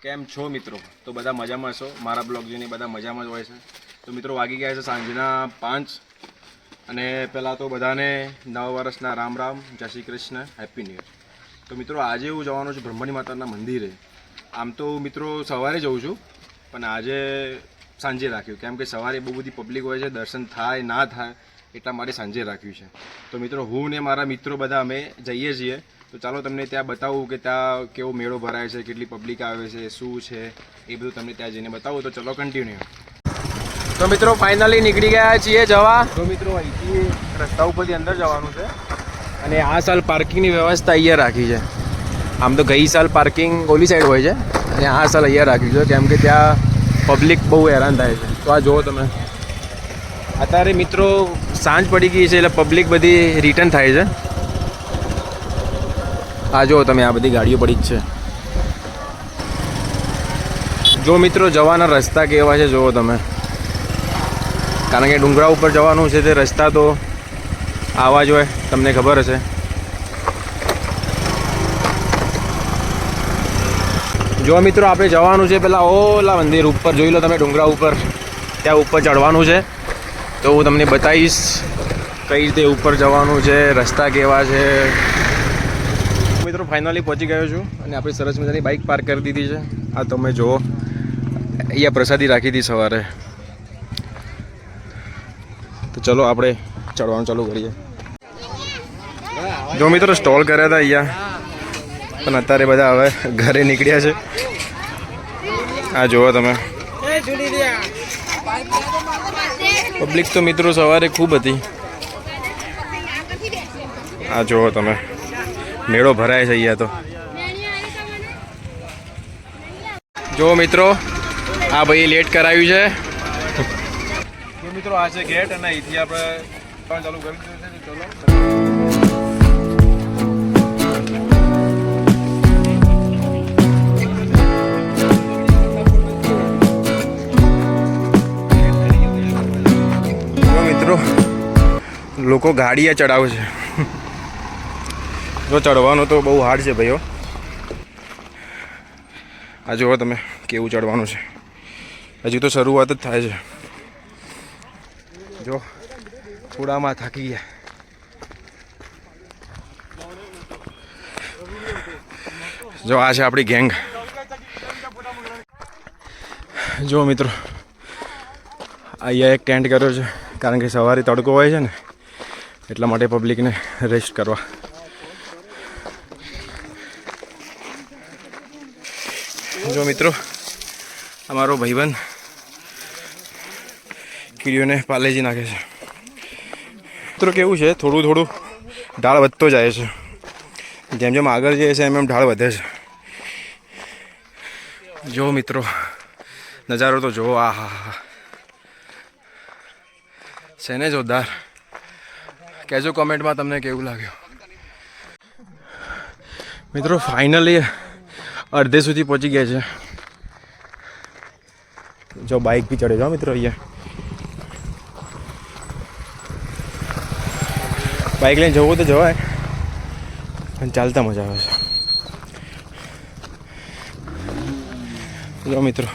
કેમ છો મિત્રો? તો બધા મજામાં છો? મારા બ્લોગ જોઈને બધા મજામાં જ હોય છે. તો મિત્રો વાગી ગયા છે સાંજના 5 અને પહેલાં તો બધાને નવા વર્ષના રામ રામ, જય Shri Krishna, happy new year. તો મિત્રો આજે હું જવાનું છું બ્રહ્મણી માતાના મંદિરે. આમ તો મિત્રો સવારે જઉં છું પણ આજે સાંજે રાખ્યું, કેમ કે સવારે બહુ બધી પબ્લિક હોય છે, દર્શન થાય ના થાય એટલા માટે સાંજે રાખ્યું છે. તો મિત્રો હું ને મારા મિત્રો બધા અમે જઈએ છીએ. તો ચાલો તમને ત્યાં બતાવું કે ત્યાં કેવો મેળો ભરાય છે, કેટલી પબ્લિક આવે છે, શું છે એ બધું તમને ત્યાં જઈને બતાવું. તો ચલો કન્ટિન્યુ. તો મિત્રો ફાઇનલી નીકળી ગયા છીએ જવા. તો મિત્રો અહીંથી રસ્તા ઉપરથી અંદર જવાનું છે અને આ સાલ પાર્કિંગની વ્યવસ્થા અહીંયા રાખી છે. આમ તો ગઈ સાલ પાર્કિંગ ઓલી સાઈડ હોય છે અને આ સાલ અહીંયા રાખ્યું છે, કેમ કે ત્યાં પબ્લિક બહુ હેરાન થાય છે. તો આ જુઓ તમે, અત્યારે મિત્રો સાંજ પડી ગઈ છે એટલે પબ્લિક બધી રિટર્ન થાય છે. આ જુઓ તમે, આ બધી ગાડીઓ પડી જ છે. જો મિત્રો જવાના રસ્તા કેવા છે જુઓ તમે, કારણ કે ડુંગરા ઉપર જવાનું છે તે રસ્તા તો આવા જ હોય, તમને ખબર હશે. જો મિત્રો આપણે જવાનું છે પેલા ઓલા મંદિર ઉપર, જોઈ લો તમે ડુંગરા ઉપર, ત્યાં ઉપર ચડવાનું છે. તો હું તમને બતાવીશ કઈ રીતે ઉપર જવાનું છે, રસ્તા કેવા છે. મિત્રો ફાઇનલી પહોંચી ગયો છું અને આપણી સરસ મજાની બાઇક પાર્ક કરી દીધી છે. આ તમે જુઓ, અહીંયા પ્રસાદી રાખી હતી સવારે. તો ચલો આપણે ચડવાનું ચાલુ કરીએ. જો મિત્રો સ્ટોલ કર્યા હતા અહીંયા, પણ અત્યારે બધા હવે ઘરે નીકળ્યા છે. આ જુઓ તમે, પબ્લિક તો મિત્રો સવારે ખૂબ હતી. આ જુઓ તમે, મેળો ભરાય છે અહીંયા. તો જો મિત્રો આ ભાઈ લેટ કરાવ્યું છે. જો મિત્રો આ છે ગેટ અને અહીંથી આપણે ચાલુ કરી દીધું છે. ચલો મિત્રો લોકો ગાડીએ ચડાવે છે. જો ચડવાનું તો બહુ હાર્ડ છે ભાઈઓ. આ જુઓ તમે કેવું ચડવાનું છે, હજી તો શરૂઆત જ થાય છે. જો થોડામાં થાકી ગયા. જો આ છે આપણી ગેંગ. જો મિત્રો અહીંયા એક ટેન્ટ કર્યો છે, કારણ કે સવારે તડકો હોય છે ને એટલા માટે પબ્લિકને રેસ્ટ કરવા. જો મિત્રો અમારો ભાઈબંધ કીડીઓને પાલેજી નાખે છે. મિત્રો કેવું છે, થોડું થોડું ઢાળ વધતો જાય છે. જેમ જેમ આગળ જાય છે એમ એમ ઢાળ વધે છે. જો મિત્રો નજારો તો જુઓ. આ હા હા, છે ને જોરદાર. કહેજો કોમેન્ટમાં તમને કેવું લાગ્યું. મિત્રો ફાઇનલી અડધે સુધી પહોંચી ગયા છે. જો બાઇક બી ચડે. જો મિત્રો અહીંયા બાઇક લઈને જવું તો જવાય, પણ ચાલતા મજા આવે છે. જો મિત્રો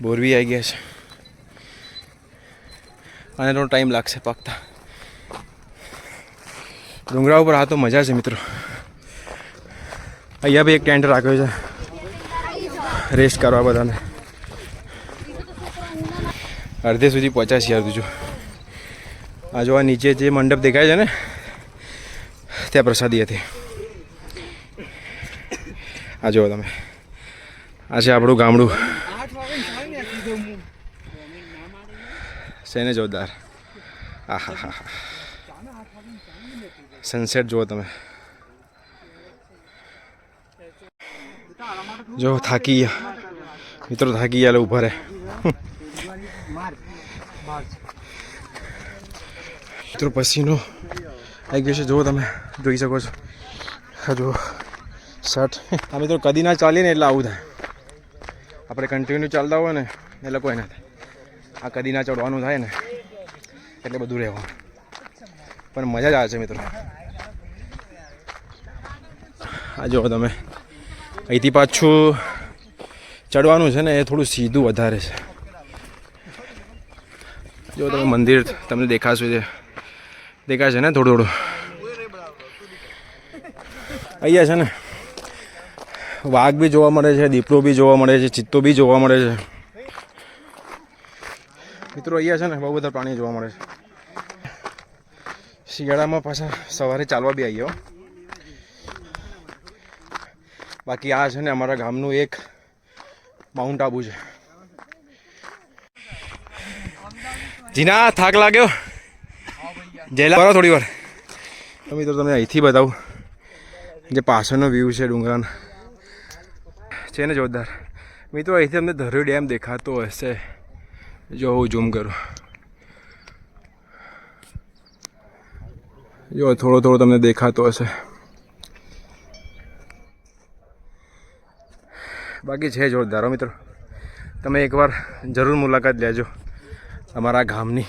બોરવી આવી ગયા છે અને થોડો ટાઈમ લાગશે પાકતા. ડુંગરા ઉપર આ તો મજા છે મિત્રો. અહીંયા બી એક ટેન્ટ રાખ્યો છે રેસ્ટ કરવા બધાને. અડધે સુધી પહોંચ્યા છીએ. અડધું જો આ જો આ નીચે જે મંડપ દેખાય છે ને, ત્યાં પ્રસાદી હતી. આ જુઓ તમે, આ છે આપણું ગામડું. છે ને જોરદાર. આ હા હા હા, સનસેટ જુઓ તમે. જો થાકી ગયા મિત્રો, થાકી ગયા એટલે ઊભા રહે. મિત્રો પસીનો આવી ગયો છે, જુઓ તમે, જોઈ શકો છો. હા જુઓ શર્ટ. આ મિત્રો કદી ના ચાલીએ ને એટલે આવું થાય. આપણે કન્ટિન્યુ ચાલતા હોય ને એટલે કોઈ ના થાય. આ કદી ના ચડવાનું થાય ને એટલે બધું રહેવાનું, પણ મજા જ આવે છે મિત્રો. આ જુઓ તમે, અહીંથી પાછું ચડવાનું છે ને એ થોડું સીધું વધારે છે. જો તમે મંદિર તમને દેખાશે છે ને થોડું અહીંયા છે ને વાઘ બી જોવા મળે છે, દીપડો બી જોવા મળે છે, ચિત્તો બી જોવા મળે છે. મિત્રો અહીંયા છે ને બહુ બધા પ્રાણીઓ જોવા મળે છે. શિયાળામાં પાછા સવારે ચાલવા બી આવીએ. બાકી આ છે ને અમારા ગામનું એક માઉન્ટ આબુ છે. જીના થાક લાગ્યો? જેલા થોડી વાર મિત્રો તમને અહીંથી બતાવું જે પાછળનો વ્યૂ છે ડુંગરાનો છે ને જોરદાર. મિત્રો અહીંથી તમને ધરોઈ ડેમ દેખાતો હશે. જો હું ઝૂમ કરું, જો થોડો તમને દેખાતો હશે. બાકી છે જોરદાર મિત્રો. તમે એકવાર જરૂર મુલાકાત લેજો અમારા ગામની.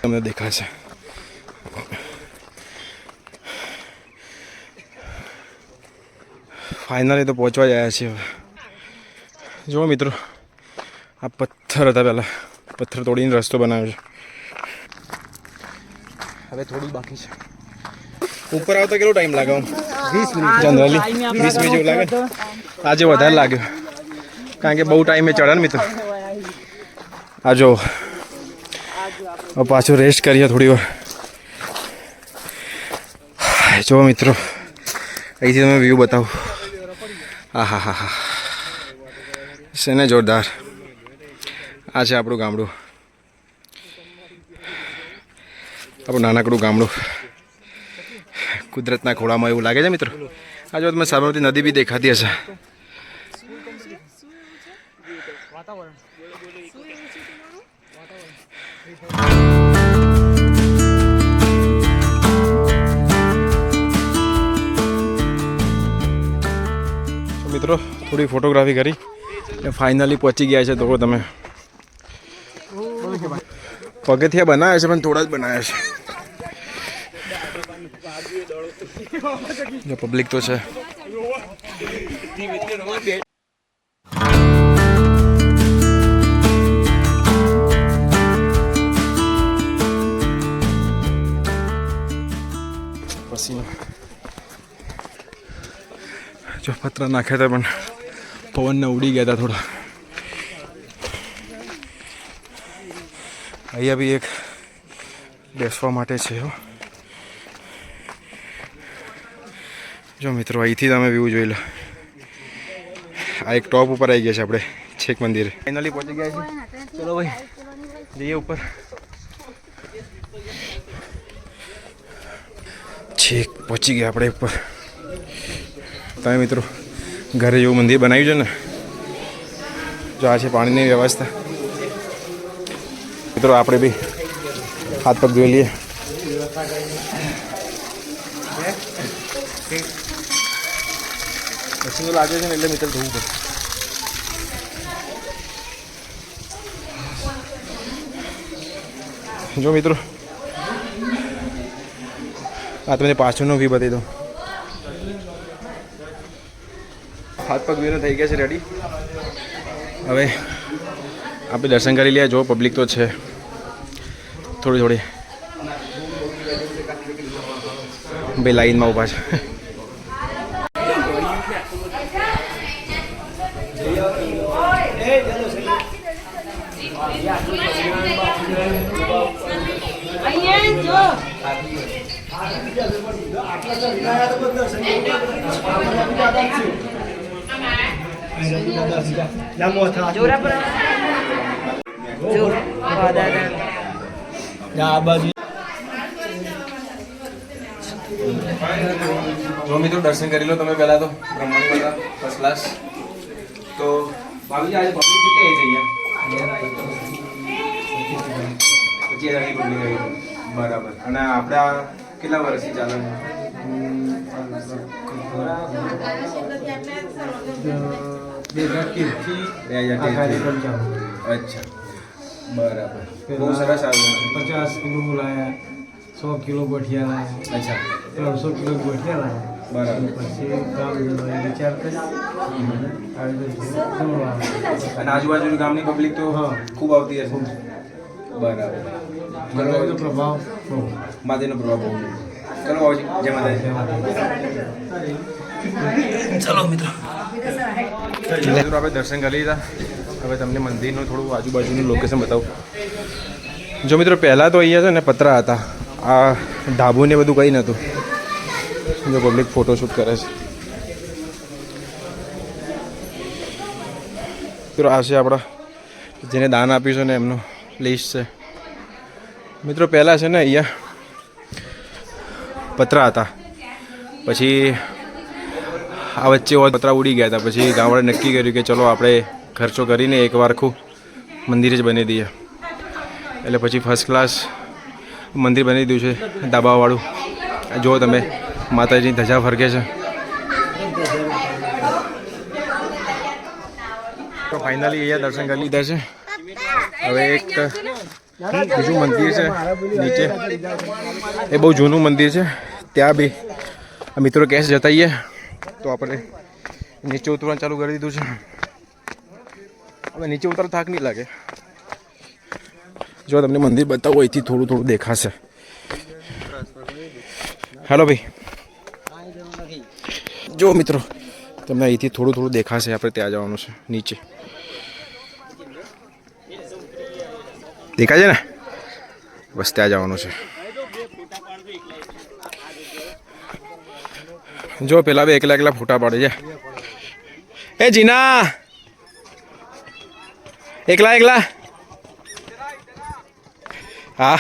તમને દેખાશે. ફાઇનલી તો પહોંચવા જ આવ્યા છીએ. જુઓ મિત્રો, આ પથ્થર હતા પહેલાં, પથ્થર તોડીને રસ્તો બનાવ્યો છે. હવે થોડું બાકી છે. ઉપર આવતા કેટલો ટાઈમ લાગે? 20 મિનિટ જનરલી 20 મિનિટ જેવું લાગે. આજે વધારે લાગ્યો કારણ કે બહુ ટાઈમે ચડે ને મિત્રો. આ જો પાછું રેસ્ટ કરીએ થોડી વાર. જો મિત્રો અહીંથી તમે વ્યૂ બતાવું. હા છે ને જોરદાર. આ છે આપણું ગામડું, આપણું નાનકડું ગામડું કુદરતના ખોળામાં એવું લાગે છે મિત્રો. આ જો તમે સાબરમતી નદી બી દેખાતી હશે. મિત્રો થોડી ફોટોગ્રાફી કરી ફાઇનલી પહોંચી ગયા છે. તો તમે પગથિયા બનાવ્યા છે પણ થોડા જ બનાવ્યા છે. જો પબ્લિક તો છે. પસીનો જો પતરા નાખ્યા હતા પણ પવનને ઉડી ગયા હતા થોડા. અહીંયા બી એક બેસવા માટે છે. જો મિત્રો અહીંથી તમે વ્યૂ જોઈ લો. આ એક ટોપ ઉપર આવી ગયા છે આપણે છેક મંદિરે. ફાઇનલી પહોંચી ગયા છે. ચલો ભાઈ જઈએ ઉપર. છેક પહોંચી ગયા આપણે ઉપર. તમે મિત્રો ઘરે જેવું મંદિર બનાવ્યું છે ને. જો આ છે પાણીની વ્યવસ્થા. મિત્રો આપણે બી હાથ પગ ધોઈ લઈએ. પછી લાગે છે ને એટલે મિત્ર ધોવું પડે. જો મિત્રો આ તમને પાછળનો વ્યૂ બતાવી દઉં. હાથ પગ ધોઈને થઈ ગયા છે રેડી. હવે આપણે દર્શન કરી લઈએ. જો પબ્લિક તો છે થોડી ભાઈ લાઈનમાં ઊભા છે. જો મિત્રો દર્શન કરી લો તમે પહેલા તો બ્રહ્માંડ બધા ફર્સ્ટ ક્લાસ. તો ભાભી આજે પબ્લિક કેટલી આવી જઈએ? 25,000 પબ્લિક આવી. બરાબર. અને આપણે આ કેટલા વર્ષથી ચાલે? 2013. અચ્છા બરાબર. બહુ સરસ આવ્યું. 50 કિલો બોલાયા. 100 કિલો ગોઠિયા લાવ્યા, અચ્છા 300 કિલો ગોઠિયા લાવ્યા. બરાબર. પછી ગામ જવાનો વિચાર કરી આવી રીતે જમવા. અને આજુબાજુની ગામની પબ્લિક તો હા. ખૂબ આવતી હશે. બરાબર. માતાજીનો પ્રભાવ બહુ. માતાજીનો પ્રભાવ બહુ. ચલો બાબુજી, જય માતાજી. ચલો મિત્રો આપણે દર્શન કરી લીધા. હવે તમને મંદિરનું થોડું આજુબાજુનું લોકેશન બતાવું. જો મિત્રો પહેલાં તો અહીંયા છે ને પતરા હતા, આ ઢાબુ ને બધું કંઈ નહોતું. જો પબ્લિક ફોટોશૂટ કરે છે. મિત્રો આ છે આપણા જેને દાન આપ્યું છે ને એમનું લિસ્ટ છે. મિત્રો પહેલાં છે ને અહીંયા પતરા હતા, પછી આ વચ્ચે પતરા ઉડી ગયા હતા. પછી ગામવાળાએ નક્કી કર્યું કે ચલો આપણે ખર્ચો કરીને એકવાર આખું મંદિર જ બની દઈએ. એટલે પછી ફર્સ્ટ ક્લાસ મંદિર બની દીધું છે ધાબાવાળું. જુઓ તમે માતાજીની ધજા ફરકે છે. તો ફાઇનલી અહીંયા દર્શન કરી લીધા છે. હવે એક બીજું મંદિર છે નીચે, એ બહુ જૂનું મંદિર છે. ત્યાં બી મિત્રો કેસ જતાઈએ તો આપણે નીચે ઉતરવાનું ચાલુ કરી દીધું છે. હવે નીચે ઉતર થાક નહીં લાગે. જો તમને મંદિર બતાવો અહીંથી થોડું થોડું દેખાશે. હેલો ભાઈ, જો મિત્રો તમને અહીંથી થોડું થોડું દેખાશે. આપણે ત્યાં જવાનું છે નીચે. દેખાય છે ને? બસ ત્યાં જવાનું છે. જો પેલા બે એકલા એકલા ફોટા પાડે છે. એ જીના એકલા એકલા. હા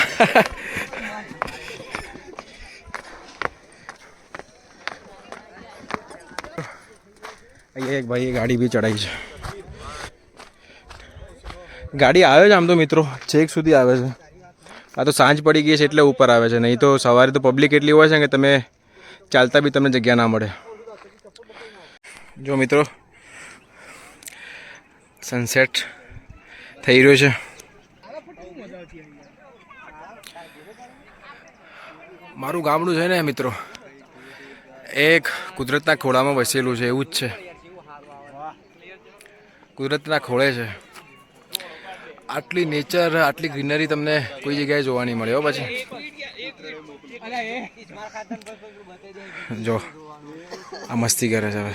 અહીંયા એક ભાઈએ ગાડી બી ચડાવી છે. ગાડી આવે છે આમ તો મિત્રો છેક સુધી આવે છે. આ તો સાંજ પડી ગઈ છે એટલે ઉપર આવે છે, નહીં તો સવારે તો પબ્લિક એટલી હોય છે કે તમે ચાલતા બી તમને જગ્યા ના મળે. જો મિત્રો સનસેટ થઈ રહ્યો છે. મારું ગામડું છે ને મિત્રો એક કુદરતના ખોળામાં વસેલું છે, એવું જ છે. કુદરતના ખોળે છે. આટલી નેચર, આટલી ગ્રીનરી તમને કોઈ જગ્યાએ જોવા નહીં મળે. પછી જો આ મસ્તી કરે છે, હવે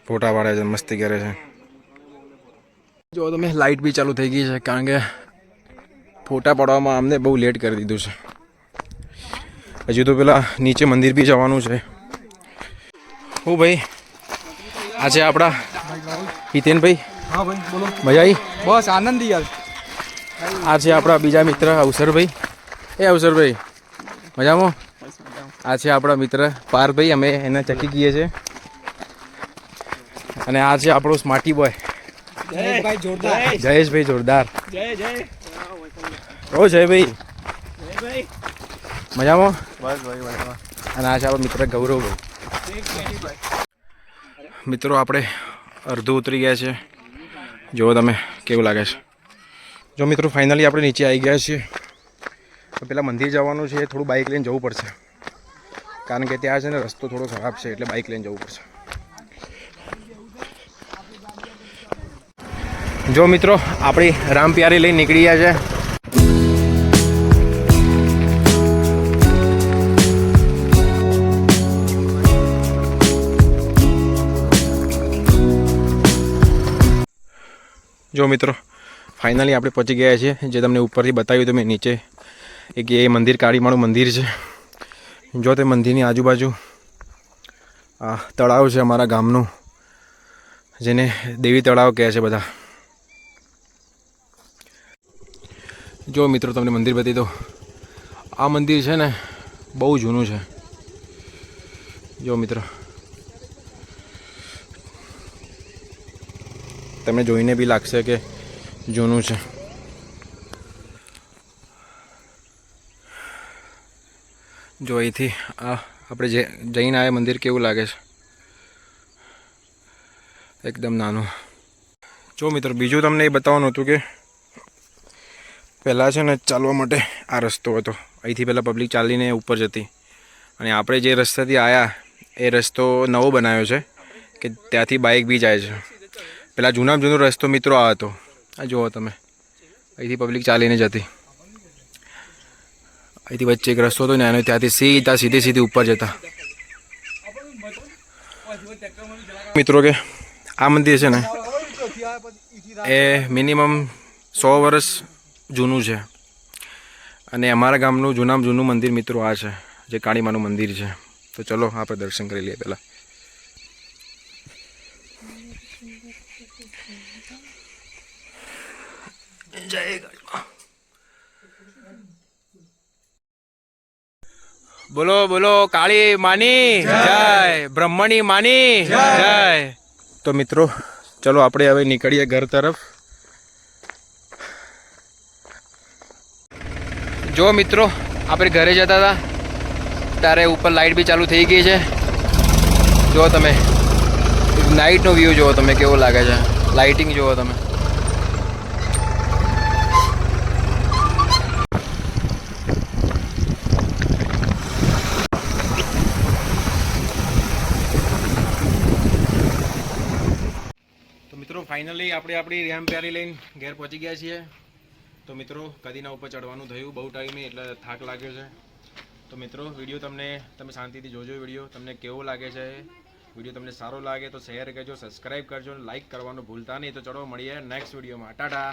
ફોટા પાડે છે, મસ્તી કરે છે. જો તમે લાઇટ બી ચાલુ થઈ ગઈ છે, કારણ કે ફોટા પાડવામાં અમને બહુ લેટ કરી દીધું છે. હજુ તો પેલા નીચે મંદિર બી જવાનું છે. હું ભાઈ આ છે આપણા હિતેનભાઈ. હા ભાઈ બોલો. મજા આવી? બસ આનંદી યાર. આ છે આપણા બીજા મિત્ર અવસરભાઈ. એ અવસરભાઈ મજામાં? આ છે આપણા મિત્ર પારભાઈ, અમે એના ચકી કહીએ છીએ. અને આ છે આપણો સ્માર્ટી બોય જયેશભાઈ જોરદાર. જયેશભાઈ જોરદાર. જય જય. ઓ જયભાઈ મજામાં? બસ ભાઈ. અને આ છે આપણો મિત્ર ગૌરવભાઈ. મિત્રો આપણે અડધું ઉતરી ગયા છે. જુઓ તમે કેવું લાગે છે. જો મિત્રો ફાઇનલી આપણે નીચે આવી ગયા છીએ. તો પેલા મંદિર જવાનું છે, થોડું બાઇક લઈને જવું પડશે, કારણ કે ત્યાં છે ને રસ્તો થોડો ખરાબ છે, એટલે બાઇક લઈને જવું પડશે. જો મિત્રો આપણી રામપ્યારી લઈને નીકળી ગયા છે. જો મિત્રો ફાઇનલી આપણે પહોંચી ગયા છીએ. જે તમને ઉપરથી બતાવ્યું તમે નીચે એક એ મંદિર કાળીમાનું મંદિર છે. જો તે મંદિરની આજુબાજુ આ તળાવ છે અમારા ગામનું, જેને દેવી તળાવ કહે છે બધા. જો મિત્રો તમને મંદિર બતાવી દો. આ મંદિર છે ને બહુ જૂનું છે. જો મિત્રો તમને જોઈને બી લાગશે કે જૂનું છે. જો અહીંથી આ આપણે જે જઈને આવ્યા મંદિર કેવું લાગે છે, એકદમ નાનું. જો મિત્રો બીજું તમને એ બતાવવાનું હતું કે પહેલાં છે ને ચાલવા માટે આ રસ્તો હતો, અહીંથી પહેલાં પબ્લિક ચાલીને ઉપર જતી, અને આપણે જે રસ્તાથી આવ્યા એ રસ્તો નવો બનાવ્યો છે કે ત્યાંથી બાઇક બી જાય છે. પેલા જૂનામાં જૂનો રસ્તો મિત્રો આ હતો, આ જુઓ તમે, અહીંથી પબ્લિક ચાલીને જતી. અહીંથી વચ્ચે એક રસ્તો હતો ને એનો ત્યાંથી સીધી ઉપર જતા. મિત્રો કે આ મંદિર છે ને એ મિનિમમ 100 વર્ષ જૂનું છે, અને અમારા ગામનું જૂનામાં જૂનું મંદિર મિત્રો આ છે, જે કાળીમાનું મંદિર છે. તો ચલો આપણે દર્શન કરી લઈએ પહેલાં. જય બોલો બોલો કાળી માની જય, બ્રહ્મણી માની જય. તો મિત્રો ચલો આપણે હવે નીકળીએ ઘર તરફ. જો મિત્રો આપણે ઘરે જતા હતા ત્યારે ઉપર લાઇટ બી ચાલુ થઈ ગઈ છે. જુઓ તમે નાઇટનો વ્યૂ જુઓ તમે, કેવો લાગે છે, લાઇટિંગ જુઓ તમે. તો મિત્રો ફાઇનલી આપણે આપણી રેમ પ્યારી લઈને ઘેર પહોંચી ગયા છીએ. તો મિત્રો કદીના ઉપર ચડવાનું થયું બહુ ટાઈમે, એટલે થાક લાગ્યો છે. તો મિત્રો વિડીયો તમે શાંતિથી જોજો. વિડીયો તમને કેવો લાગે છે, વિડીયો તમને સારો લાગે તો શેર કરજો, સબસ્ક્રાઈબ કરજો, લાઇક કરવાનું ભૂલતા નહીં. તો ચલો મળીએ નેક્સ્ટ વિડીયોમાં. ટાટા.